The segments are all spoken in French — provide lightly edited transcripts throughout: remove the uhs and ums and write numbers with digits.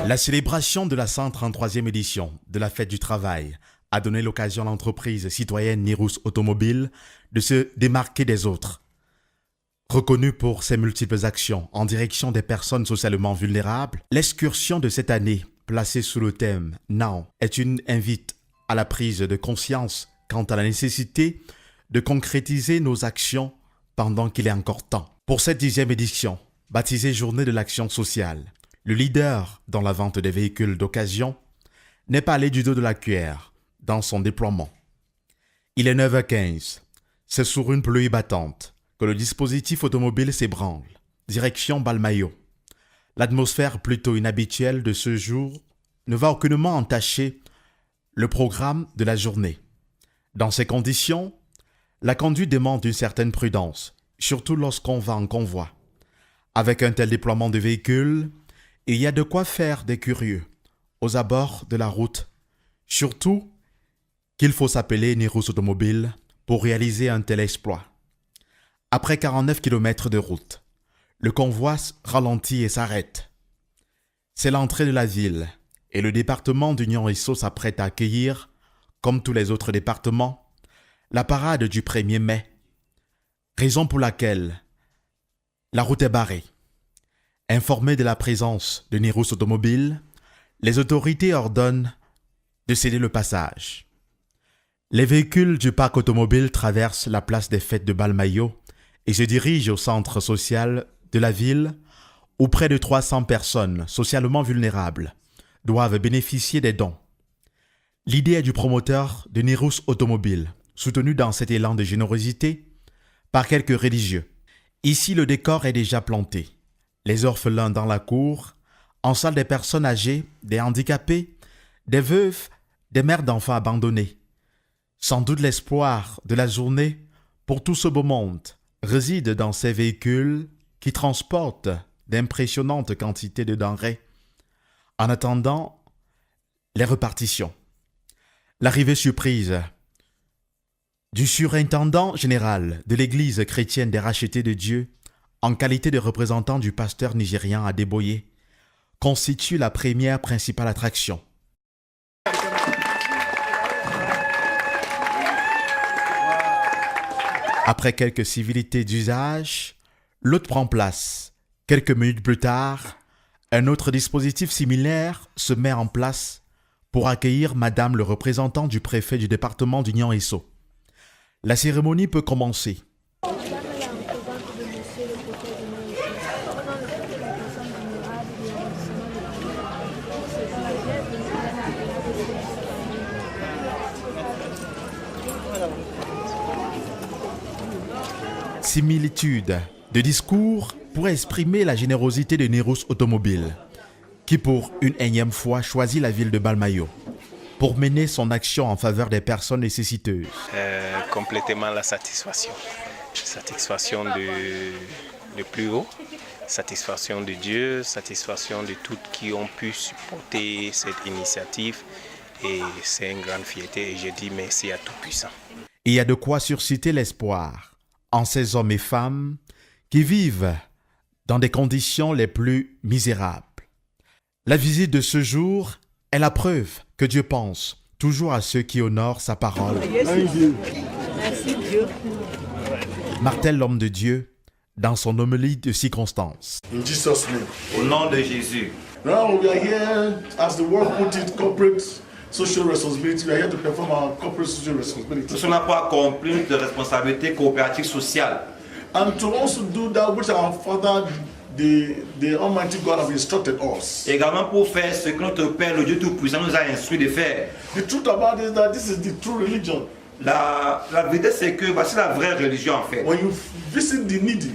La célébration de la 133e édition de la Fête du Travail a donné l'occasion à l'entreprise citoyenne Nirous Automobile de se démarquer des autres. Reconnue pour ses multiples actions en direction des personnes socialement vulnérables, l'excursion de cette année, placée sous le thème « Now » est une invite à la prise de conscience quant à la nécessité de concrétiser nos actions pendant qu'il est encore temps. Pour cette 10e édition, baptisée Journée de l'action sociale, le leader dans la vente des véhicules d'occasion n'est pas allé du dos de la cuillère dans son déploiement. Il est 9h15. C'est sur une pluie battante que le dispositif automobile s'ébranle. Direction Balmayo. L'atmosphère plutôt inhabituelle de ce jour ne va aucunement entacher le programme de la journée. Dans ces conditions, la conduite demande une certaine prudence, surtout lorsqu'on va en convoi. Avec un tel déploiement de véhicules, il y a de quoi faire des curieux aux abords de la route, surtout qu'il faut s'appeler Nirous Automobile pour réaliser un tel exploit. Après 49 km de route, le convoi ralentit et s'arrête. C'est l'entrée de la ville et le département d'Union-Esso s'apprête à accueillir, comme tous les autres départements, la parade du 1er mai, raison pour laquelle la route est barrée. Informées de la présence de Nirous Automobile, les autorités ordonnent de céder le passage. Les véhicules du parc automobile traversent la place des Fêtes de Balmayo et se dirigent au centre social de la ville où près de 300 personnes socialement vulnérables doivent bénéficier des dons. L'idée est du promoteur de Nirous Automobile, soutenu dans cet élan de générosité par quelques religieux. Ici, le décor est déjà planté. Les orphelins dans la cour, en salle des personnes âgées, des handicapés, des veuves, des mères d'enfants abandonnés. Sans doute l'espoir de la journée pour tout ce beau monde réside dans ces véhicules qui transportent d'impressionnantes quantités de denrées. En attendant les repartitions. L'arrivée surprise du surintendant général de l'église chrétienne des Rachetés de Dieu en qualité de représentant du pasteur nigérian Adeboye constitue la première principale attraction. Après quelques civilités d'usage, l'hôte prend place. Quelques minutes plus tard, un autre dispositif similaire se met en place pour accueillir Madame le représentant du préfet du département d'Union-Esso. La cérémonie peut commencer. Similitude de discours pour exprimer la générosité de Nirous Automobile, qui pour une énième fois choisit la ville de Balmayo pour mener son action en faveur des personnes nécessiteuses. Complètement la satisfaction. Satisfaction de plus haut, satisfaction de Dieu, satisfaction de tous qui ont pu supporter cette initiative. Et c'est une grande fierté et je dis merci à Tout-Puissant. Il y a de quoi susciter l'espoir en ces hommes et femmes qui vivent dans des conditions les plus misérables. La visite de ce jour est la preuve que Dieu pense toujours à ceux qui honorent sa parole. Merci Dieu. Martèle l'homme de Dieu dans son homélie de circonstance. In Jesus' name. Au nom de Jésus. Now we are here as the world put it, corporate social responsibility. We are here to perform our corporate social responsibility. Nous sommes là pour accomplir de responsabilités coopératives sociales. And to also do that which our Father, the Almighty God, have instructed us. Également pour faire ce que notre Père, le Dieu Tout-Puissant, nous a instruit de faire. The truth about it is that this is the true religion. La vérité, c'est que voici la vraie religion en fait. When you visit the needy,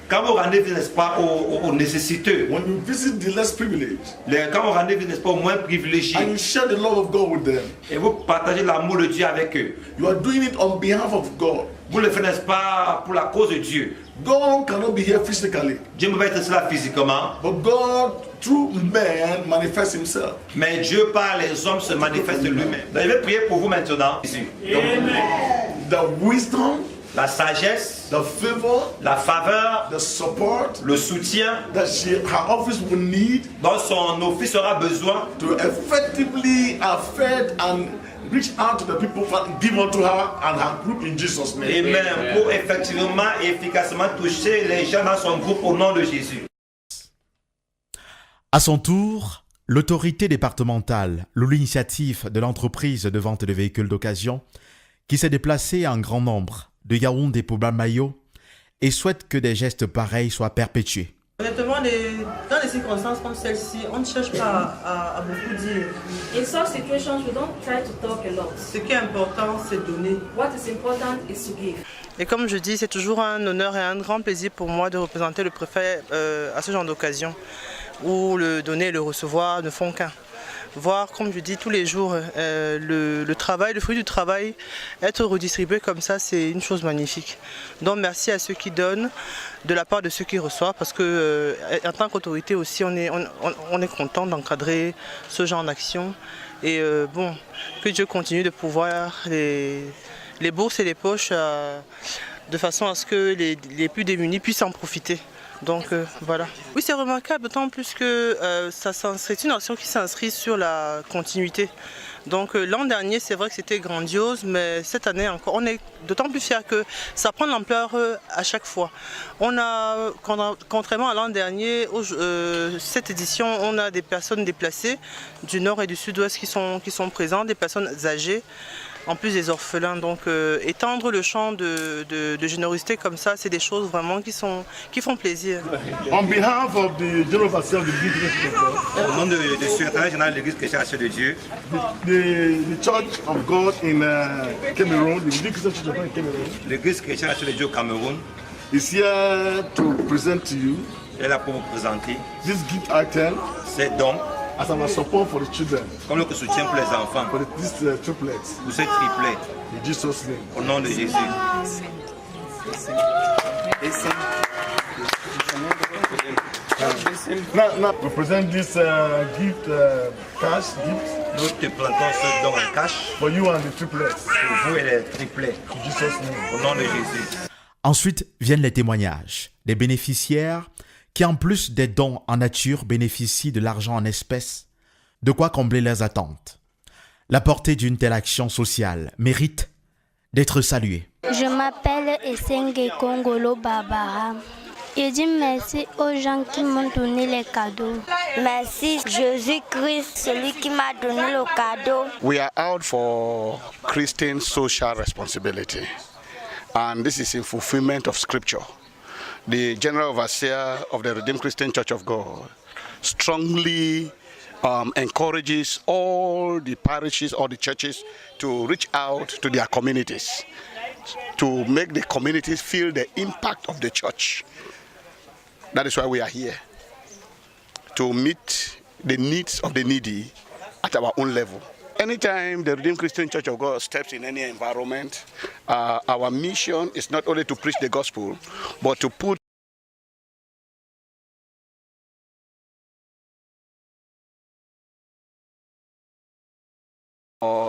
quand vous rendez visite, n'est-ce pas, aux nécessiteux, when you visit the less privileged, quand vous rendez visite, n'est-ce pas, aux moins privilégiés, and you share the love of God with them, et vous partagez l'amour de Dieu avec eux, you are doing it on behalf of God. Vous le faites, n'est-ce pas, pour la cause de Dieu. God cannot be here physically. Dieu ne peut pas être là physiquement. But God, through man, manifests himself. Mais Dieu par les hommes se manifeste lui-même. Je vais prier pour vous maintenant. The wisdom la sagesse, the favor, la faveur, the support le soutien that her office will need dont son office aura besoin to effectively affect and reach out to the people and give unto her and her group in Jesus' name. et même pour effectivement et efficacement toucher les gens dans son groupe au nom de Jésus. À son tour, l'autorité départementale loue l'initiative de l'entreprise de vente de véhicules d'occasion qui s'est déplacée en grand nombre de Yaoundé pour Bamayo et souhaite que des gestes pareils soient perpétués. Honnêtement, dans des circonstances comme celle-ci, on ne cherche pas à beaucoup dire. In such situations, we don't try to talk a lot. Ce qui est important, c'est donner. What is important is to give. Et comme je dis, c'est toujours un honneur et un grand plaisir pour moi de représenter le préfet à ce genre d'occasion, où le donner et le recevoir ne font qu'un. Voir, comme je dis, tous les jours, le travail, le fruit du travail, être redistribué comme ça, c'est une chose magnifique. Donc merci à ceux qui donnent, de la part de ceux qui reçoivent, parce que en tant qu'autorité aussi, on est content d'encadrer ce genre d'action. Et bon, que Dieu continue de pouvoir les bourses et les poches de façon à ce que les plus démunis puissent en profiter. Donc voilà. Oui, c'est remarquable, d'autant plus que c'est une action qui s'inscrit sur la continuité. Donc l'an dernier, c'est vrai que c'était grandiose, mais cette année encore, on est d'autant plus fiers que ça prend de l'ampleur à chaque fois. On a, contrairement à l'an dernier, cette édition, on a des personnes déplacées du nord et du sud-ouest qui sont présentes, des personnes âgées, en plus des orphelins. Donc étendre le champ de générosité comme ça, c'est des choses vraiment qui font plaisir. On behalf of the General Overseer of the L'église Au nom du secrétaire général de l'Église chrétienne de Dieu, the Church of God in Cameroon, the Redeemed Christian Church of God in Cameroon, l'Église chrétienne de Dieu au Cameroun, is here to present to you est là pour vous présenter this gift item ces dons as our support for the children, comme le soutien pour les enfants, for these triplets, pour ces triplets, in Jesus' name. au nom de Jésus. Now we present this gift, cash gift, Nous te plantons ce don en cash for you and the triplets, pour vous et les triplets, in Jesus' name. au nom de Jésus. Ensuite viennent les témoignages des bénéficiaires qui, en plus des dons en nature, bénéficient de l'argent en espèces, de quoi combler leurs attentes. La portée d'une telle action sociale mérite d'être saluée. Je m'appelle Essenge Kongolo Barbara. Je dis merci aux gens qui m'ont donné les cadeaux. Merci Jésus-Christ, celui qui m'a donné le cadeau. We are out for Christian social responsibility, and this is in fulfillment of scripture. The General Overseer of the Redeemed Christian Church of God strongly encourages all the parishes or the churches to reach out to their communities, to make the communities feel the impact of the church. That is why we are here, to meet the needs of the needy at our own level. Anytime the Redeemed Christian Church of God steps in any environment, our mission is not only to preach the gospel, but to put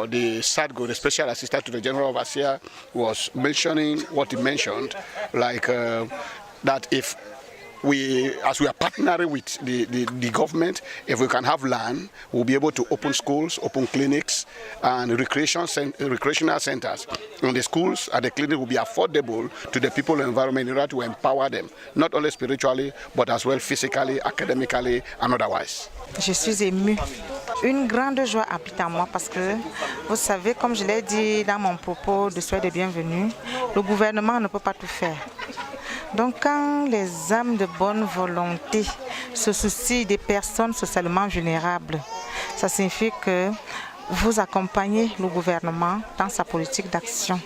the SADGO, the Special Assistant to the General Overseer, was mentioning what he mentioned, like that if as we are partnering with the government, if we can have land, we'll be able to open schools, open clinics, and recreational centers. And the schools and the clinic will be affordable to the people in the environment in order to empower them, not only spiritually, but as well physically, academically, and otherwise. Je suis émue. Une grande joie habite en moi parce que, vous savez, comme je l'ai dit dans mon propos de souhait de bienvenue, le gouvernement ne peut pas tout faire. Donc quand les âmes de bonne volonté se soucient des personnes socialement vulnérables, ça signifie que vous accompagnez le gouvernement dans sa politique d'action.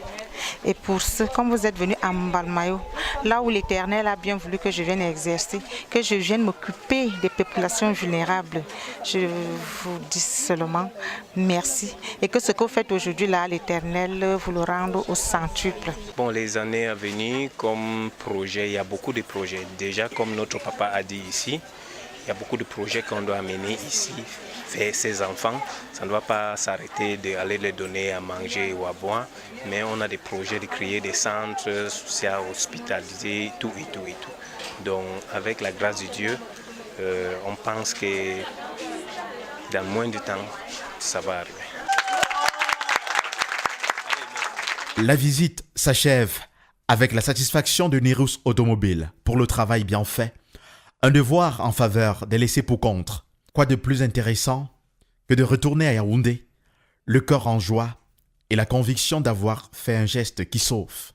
Et pour ce, comme vous êtes venu à Mbalmayo, là où l'Éternel a bien voulu que je vienne exercer, que je vienne m'occuper des populations vulnérables, je vous dis seulement merci. Et que ce que vous faites aujourd'hui là, l'Éternel vous le rende au centuple. Bon, les années à venir, comme projet, il y a beaucoup de projets. Déjà, comme notre papa a dit ici, Il y a beaucoup de projets qu'on doit mener ici vers ces enfants. Ça ne doit pas s'arrêter d'aller les donner à manger ou à boire, mais on a des projets de créer des centres sociaux hospitalisés, tout et tout et tout. Donc avec la grâce de Dieu, on pense que dans moins de temps, ça va arriver. La visite s'achève avec la satisfaction de Nirous Automobile pour le travail bien fait, un devoir en faveur des laissés pour compte. Quoi de plus intéressant que de retourner à Yaoundé, le cœur en joie et la conviction d'avoir fait un geste qui sauve.